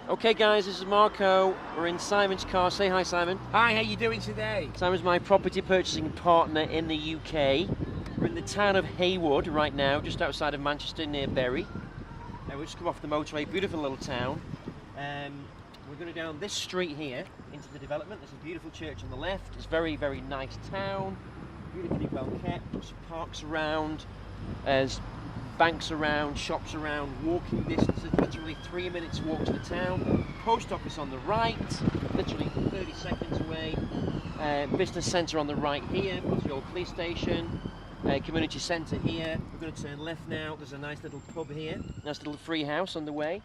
Okay guys, this is Marco. We're in Simon's car. Say hi, Simon. Hi, how you doing today? Simon's my property purchasing partner in the UK. We're in the town of Haywood right now, just outside of Manchester near Bury. We just come off the motorway, beautiful little town. We're going to go down this street here into the development. There's a beautiful church on the left. It's very, very nice town. Beautifully well kept. Lots of parks around. There's banks around, shops around, walking distances, literally 3 minutes walk to the town. Post office on the right, literally 30 seconds away. Business centre on the right here, plus the old police station. Community centre here. We're going to turn left now. There's a nice little pub here, nice little free house on the way.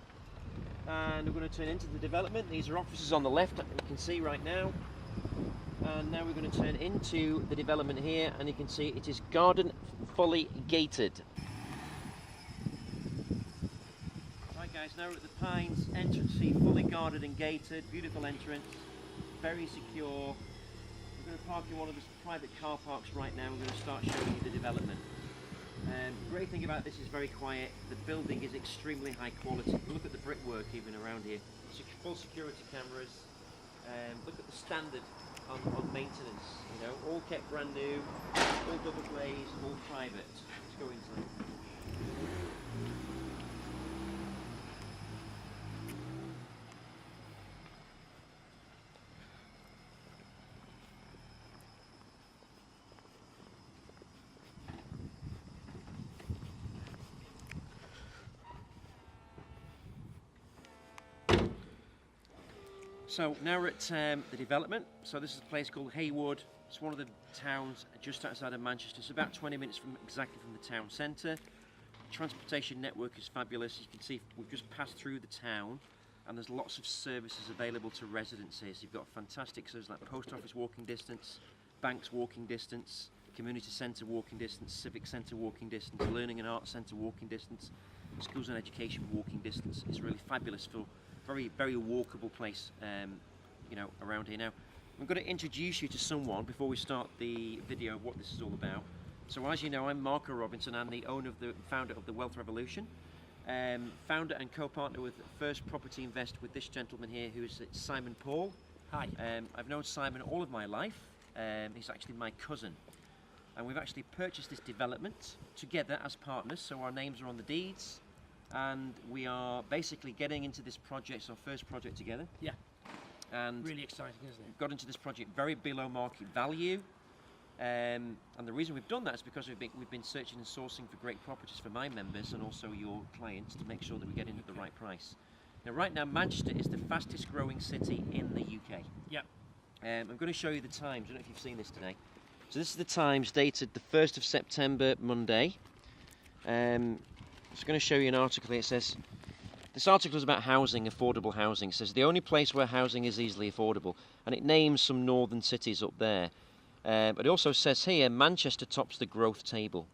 And we're going to turn into the development. These are offices on the left that you can see right now. And now we're going to turn into the development here, and you can see it is garden fully gated. Right guys, now we're at the Pines entrance fee, fully guarded and gated, beautiful entrance, very secure. We're going to park in one of the private car parks right now. We're going to start showing you the development. The great thing about this is very quiet. The building is extremely high quality. Look at the brickwork even around here. Full security cameras. Look at the standard on maintenance. You know, all kept brand new, all double glazed, all private. Let's go inside. So now we're at the development. So this is a place called Haywood. It's one of the towns just outside of Manchester. It's about 20 minutes exactly from the town centre. Transportation network is fabulous. You can see we've just passed through the town, and there's lots of services available to residents here. So you've got fantastic services like post office walking distance, banks walking distance, community centre walking distance, civic centre walking distance, learning and arts centre walking distance, schools and education walking distance. It's really fabulous for very, very walkable place, you know, around here. Now, I'm going to introduce you to someone before we start the video of what this is all about. So, as you know, I'm Marco Robinson. I'm the founder of the Wealth Revolution, founder and co-partner with First Property Invest with this gentleman here, who is Simon Paul. Hi. I've known Simon all of my life. He's actually my cousin, and we've actually purchased this development together as partners. So our names are on the deeds. And we are basically getting into this project, it's our first project together. Yeah. And really exciting, isn't it? We've got into this project very below market value. And the reason we've done that is because we've been searching and sourcing for great properties for my members and also your clients to make sure that we get in at the right price. Now, right now, Manchester is the fastest growing city in the UK. Yeah. I'm going to show you the Times. I don't know if you've seen this today. So this is the Times dated the 1st of September, Monday. I'm just going to show you an article here. It says, this article is about housing, affordable housing. It says, the only place where housing is easily affordable. And it names some northern cities up there. But it also says here, Manchester tops the growth table.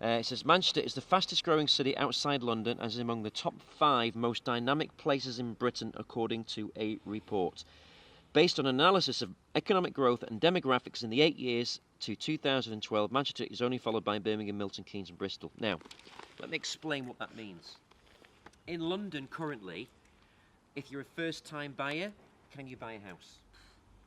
It says, Manchester is the fastest growing city outside London and is among the top 5 most dynamic places in Britain, according to a report. Based on analysis of economic growth and demographics in the 8 years to 2012, Manchester is only followed by Birmingham, Milton Keynes and Bristol. Now, let me explain what that means. In London currently, if you're a first-time buyer, can you buy a house?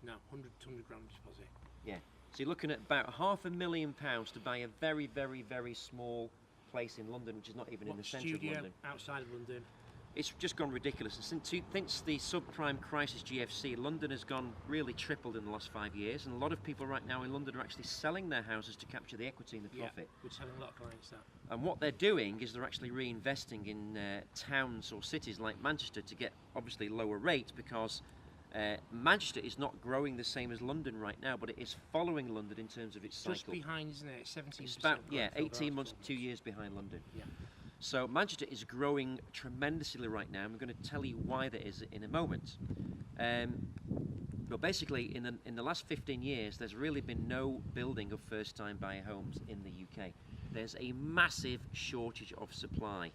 No, 100 grand deposit. Yeah. So you're looking at about £500,000 to buy a very, very, very small place in London, which is not even in the centre of London. Outside of London. It's just gone ridiculous. And since the subprime crisis GFC, London has gone really tripled in the last 5 years, and a lot of people right now in London are actually selling their houses to capture the equity and the profit. We're telling a lot of clients that. And what they're doing is they're actually reinvesting in towns or cities like Manchester to get obviously lower rates, because Manchester is not growing the same as London right now, but it is following London in terms of its cycle. Just behind, isn't it? 17%. It's about 18 months, 2 years behind London. Yeah. So Manchester is growing tremendously right now. I'm going to tell you why that is in a moment. But basically, in the last 15 years, there's really been no building of first-time buyer homes in the UK. There's a massive shortage of supply,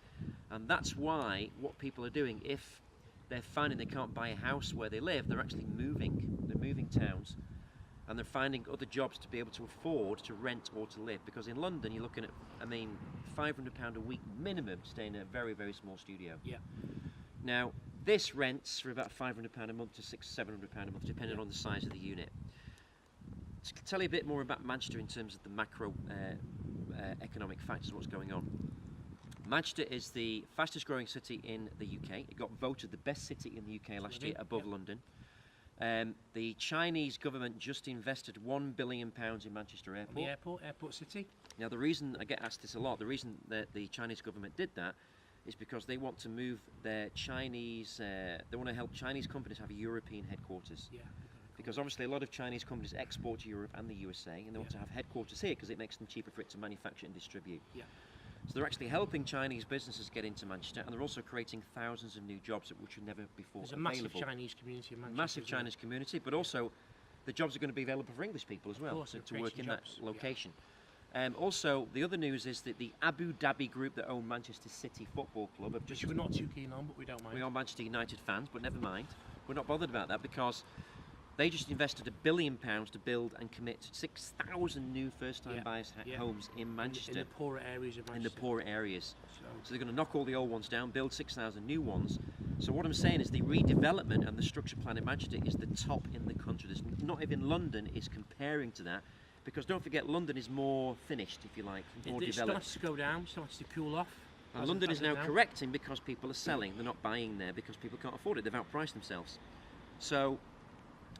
and that's why what people are doing, if they're finding they can't buy a house where they live, they're actually moving. They're moving towns, and they're finding other jobs to be able to afford to rent or to live. Because in London, you're looking at, I mean, £500 a week minimum to stay in a very, very small studio. Yeah. Now, This rents for about £500 a month to £600-700 a month, depending on the size of the unit. To tell you a bit more about Manchester in terms of the macro economic factors, what's going on. Manchester is the fastest growing city in the UK. It got voted the best city in the UK last year, above London. The Chinese government just invested £1 billion in Manchester Airport. The airport city. Now, the reason, I get asked this a lot, the reason that the Chinese government did that is because they want to move their Chinese, they want to help Chinese companies have a European headquarters. Yeah. Because obviously a lot of Chinese companies export to Europe and the USA, and they want to have headquarters here because it makes them cheaper for it to manufacture and distribute. Yeah. So they're actually helping Chinese businesses get into Manchester, and they're also creating thousands of new jobs which were never before There's a available. massive Chinese community in Manchester. Massive Chinese community, but also the jobs are going to be available for English people as well, course, to work in jobs. that location. Also, the other news is that the Abu Dhabi group that own Manchester City Football Club have Which just... we're not too keen on, but we don't mind. We are Manchester United fans, but never mind. We're not bothered about that because they just invested £1 billion to build and commit 6,000 new first-time buyers homes in Manchester. In the poorer areas of Manchester. In the poorer areas. So they're going to knock all the old ones down, build 6,000 new ones. So what I'm saying is the redevelopment and the structure plan in Manchester is the top in the country. There's not even London is comparing to that, because don't forget London is more finished, if you like, more It developed. starts to go down, starts to cool off. And London is now correcting because people are selling. They're not buying there because people can't afford it. They've outpriced themselves. So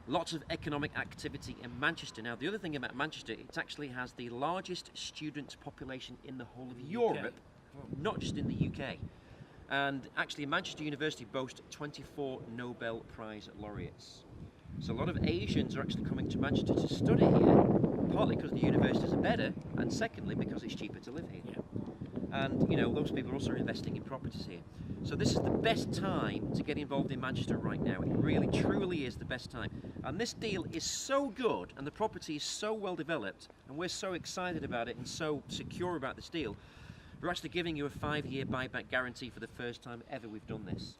lots of economic activity in Manchester. Now, the other thing about Manchester, it actually has the largest student population in the whole of Europe, not just in the UK. And actually, Manchester University boasts 24 Nobel Prize laureates. So a lot of Asians are actually coming to Manchester to study here, partly because the universities are better, and secondly because it's cheaper to live here. And, you know, those people are also investing in properties here. So this is the best time to get involved in Manchester right now. It really, truly is the best time. And this deal is so good, and the property is so well developed, and we're so excited about it and so secure about this deal, we're actually giving you a 5-year buyback guarantee for the first time ever we've done this.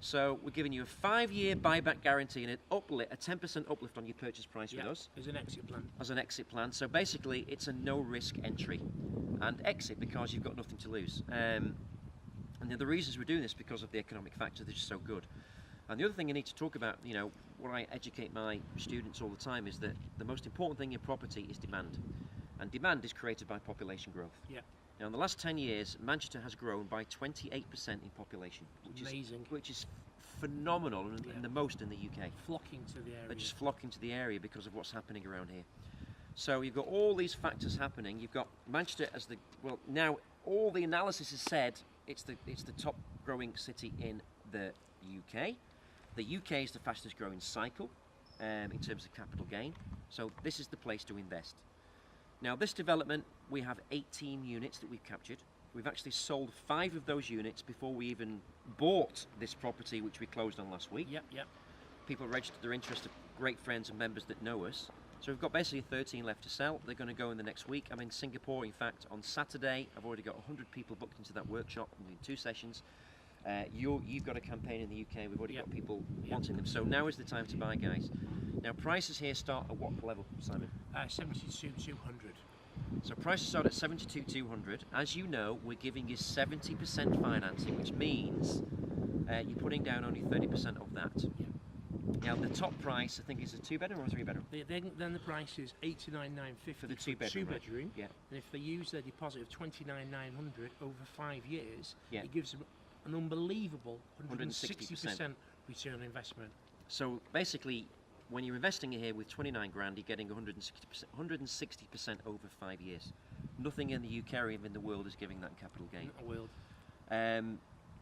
So we're giving you a 5-year buyback guarantee and a 10% uplift on your purchase price with us. As an exit plan. As an exit plan. So basically, it's a no-risk entry and exit because you've got nothing to lose. And the reasons we're doing this because of the economic factor, they're just so good. And the other thing I need to talk about, you know, what I educate my students all the time is that the most important thing in property is demand. And demand is created by population growth. Now, in the last 10 years, Manchester has grown by 28% in population, which is phenomenal and the most in the UK. Flocking to the area. They're just flocking to the area because of what's happening around here. So you've got all these factors happening. You've got Manchester as the, well, now all the analysis has said it's the top growing city in the UK. The UK is the fastest growing cycle in terms of capital gain. So this is the place to invest. Now, this development, we have 18 units that we've captured. We've actually sold 5 of those units before we even bought this property, which we closed on last week. People registered their interest, great friends and members that know us. So we've got basically 13 left to sell. They're going to go in the next week. I'm in Singapore, in fact, on Saturday. I've already got 100 people booked into that workshop in 2 sessions. You've got a campaign in the UK. We've already got people wanting them. So now is the time to buy, guys. Now, prices here start at what level, Simon? 72,200. So prices start at 72,200. As you know, we're giving you 70% financing, which means you're putting down only 30% of that. Now, the top price, I think, is a 2-bedroom or a 3-bedroom? Then the price is $89,950 for the 2-bedroom. And if they use their deposit of $29,900 over 5 years, it gives them an unbelievable 160% return on investment. So basically, when you're investing here with 29 grand, you're getting 160% over 5 years. Nothing in the UK or even in the world is giving that capital gain. Not the world.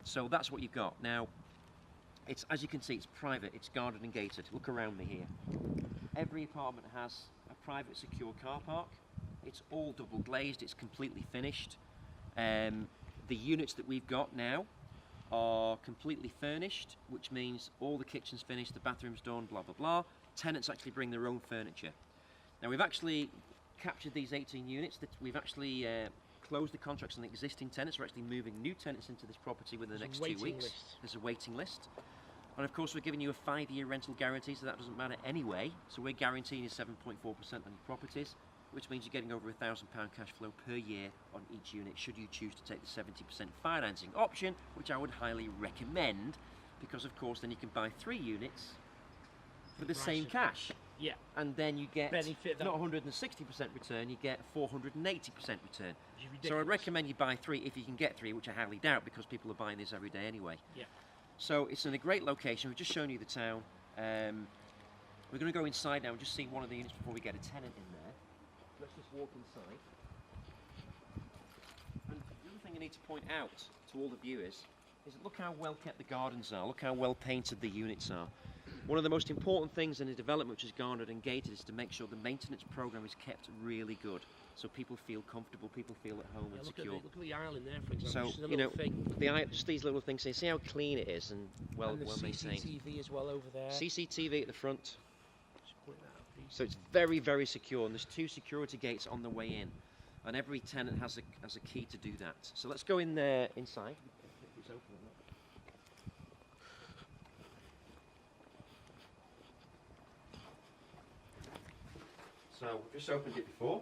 So that's what you've got. Now, it's, as you can see, it's private, it's guarded and gated. Look around me here. Every apartment has a private secure car park. It's all double glazed, it's completely finished. The units that we've got now are completely furnished, which means all the kitchen's finished, the bathroom's done, blah, blah, blah. Tenants actually bring their own furniture. Now, we've actually captured these 18 units. That we've actually closed the contracts on the existing tenants. We're actually moving new tenants into this property within the next 2 weeks. There's a waiting list. And of course, we're giving you a 5-year rental guarantee, so that doesn't matter anyway. So we're guaranteeing you 7.4% on your properties, which means you're getting over £1,000 cash flow per year on each unit, should you choose to take the 70% financing option, which I would highly recommend, because of course then you can buy 3 units for the Right. same cash. Yeah. And then you get Benefit that. not 160% return, you get 480% return. Which is So I'd ridiculous. recommend you buy 3 if you can get 3, which I highly doubt because people are buying this every day anyway. Yeah. So it's in a great location. We've just shown you the town. We're going to go inside now and just see one of the units before we get a tenant in there. Let's just walk inside. And the other thing I need to point out to all the viewers is look how well kept the gardens are. Look how well painted the units are. One of the most important things in a development which is garnered and gated is to make sure the maintenance program is kept really good, so people feel comfortable, people feel at home Yeah, and look secure. at the island there, for example. So Just a you know, little thing. just these little things. So you see how clean it is and well And the maintained. CCTV as well over there. CCTV at the front, Just point that out, please. so it's very, very secure. And there's 2 security gates on the way in, and every tenant has a key to do that. So let's go in there inside. It's open or not. So we've just opened it before.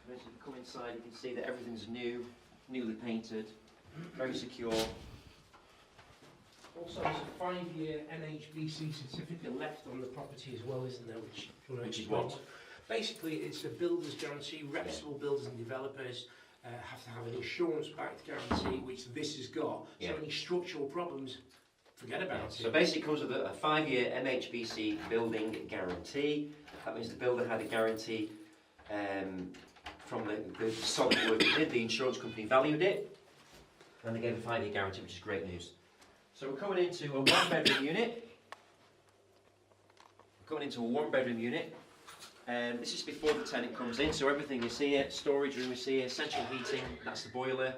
And as you come inside, you can see that everything's new, newly painted, very secure. Also, there's a 5-year NHBC certificate left on the property as well, isn't there? Which is what? Basically, it's a builder's guarantee. Reputable builders and developers have to have an insurance-backed guarantee, which this has got. Yeah. So any structural problems, forget about So it. basically it comes with a 5-year MHBC building guarantee. That means the builder had a guarantee from the solid work it did. The insurance company valued it, and they gave a 5-year guarantee, which is great news. So we're coming into a 1-bedroom unit. We're coming into a 1-bedroom unit. This is before the tenant comes in, so everything is here. Storage room is here. Central heating. That's the boiler.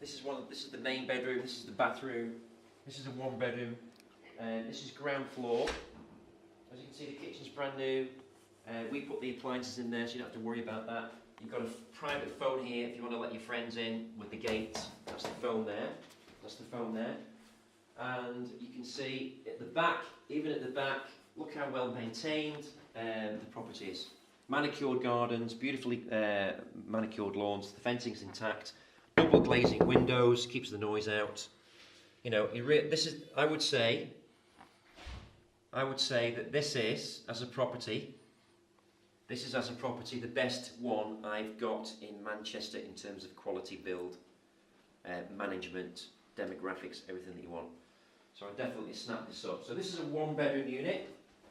This is the main bedroom. This is the bathroom. This is a 1-bedroom. This is ground floor. As you can see, the kitchen's brand new. We put the appliances in there, so you don't have to worry about that. You've got a private phone here if you want to let your friends in with the gate. That's the phone there. That's the phone there. And you can see at the back, even at the back, look how well maintained the property is. Manicured gardens, beautifully manicured lawns. The fencing's intact. Double glazing windows, keeps the noise out. You know, this is. I would say that this is, as a property, the best one I've got in Manchester in terms of quality build, management, demographics, everything that you want. So I definitely snap this up. So this is a 1-bedroom unit,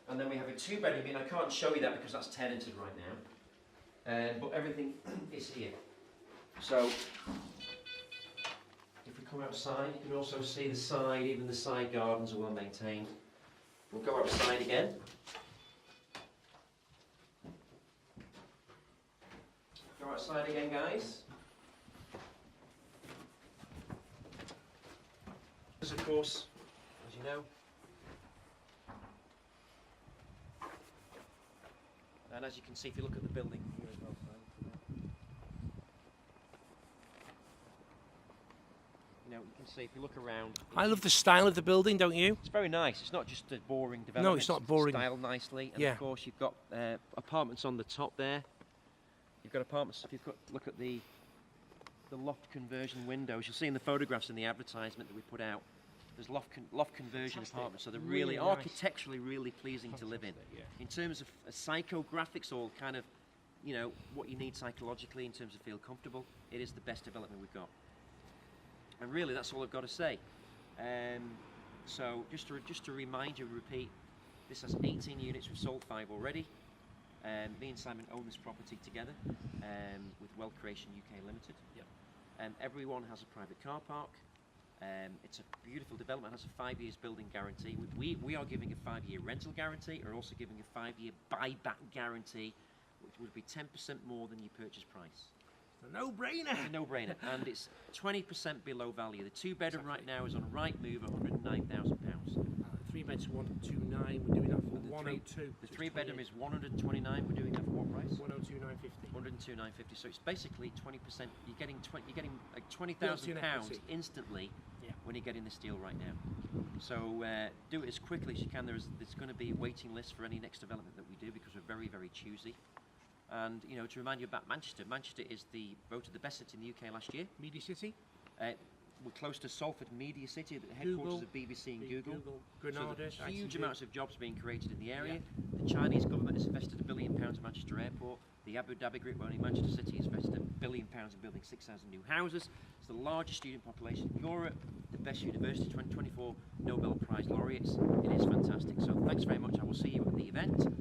and then we have a 2-bedroom unit. I can't show you that because that's tenanted right now, but everything is here. So if we come outside, you can also see the side, even the side gardens are well maintained. We'll go outside again. Go outside again, guys. This, of course, as you know, and as you can see if you look at the building here as well. You know, you can see if you look around. I love the style of the building, don't you? It's very nice. It's not just a boring development. No, it's not boring. Styled nicely, and Yeah. of course you've got apartments on the top there. You've got apartments. If you look at the loft conversion windows, you'll see in the photographs in the advertisement that we put out. There's loft conversion Fantastic. apartments, so they're Really really nice. architecturally really pleasing to live in. Fantastic, yeah. In terms of psychographics, or kind of, you know, what you need psychologically in terms of feel comfortable, it is the best development we've got. And really, that's all I've got to say. So just to remind you, repeat, this has 18 units. We've sold 5 already. Me and Simon own this property together with Wealth Creation UK Limited. Yep. Everyone has a private car park. It's a beautiful development. It has a 5 years building guarantee. We are giving a 5-year rental guarantee. We're also giving a 5-year buyback guarantee, which would be 10% more than your purchase price. A no-brainer. It's a no-brainer, and it's 20% below value. The 2-bedroom right now is on Rightmove, £109,000. 3 beds 129. We're doing that for The 102. The 3-bedroom is 129. We're doing that for what price? 102,950. 102,950. So it's basically 20%. You're getting like £20,000 instantly when you're getting this deal right now. So do it as quickly as you can. There's going to be a waiting list for any next development that we do because we're very, very choosy. And you know, to remind you about Manchester, Manchester is voted the best city in the UK last year. Media City? we're close to Salford Media City, the headquarters of BBC and Google. Granada, so there's huge ITV. amounts of jobs being created in the area. The Chinese government has invested £1 billion in Manchester Airport. The Abu Dhabi Group owning Manchester City has invested £1 billion in building 6,000 new houses. It's the largest student population in Europe, the best university, 2024 Nobel Prize laureates. It is fantastic. So thanks very much. I will see you at the event.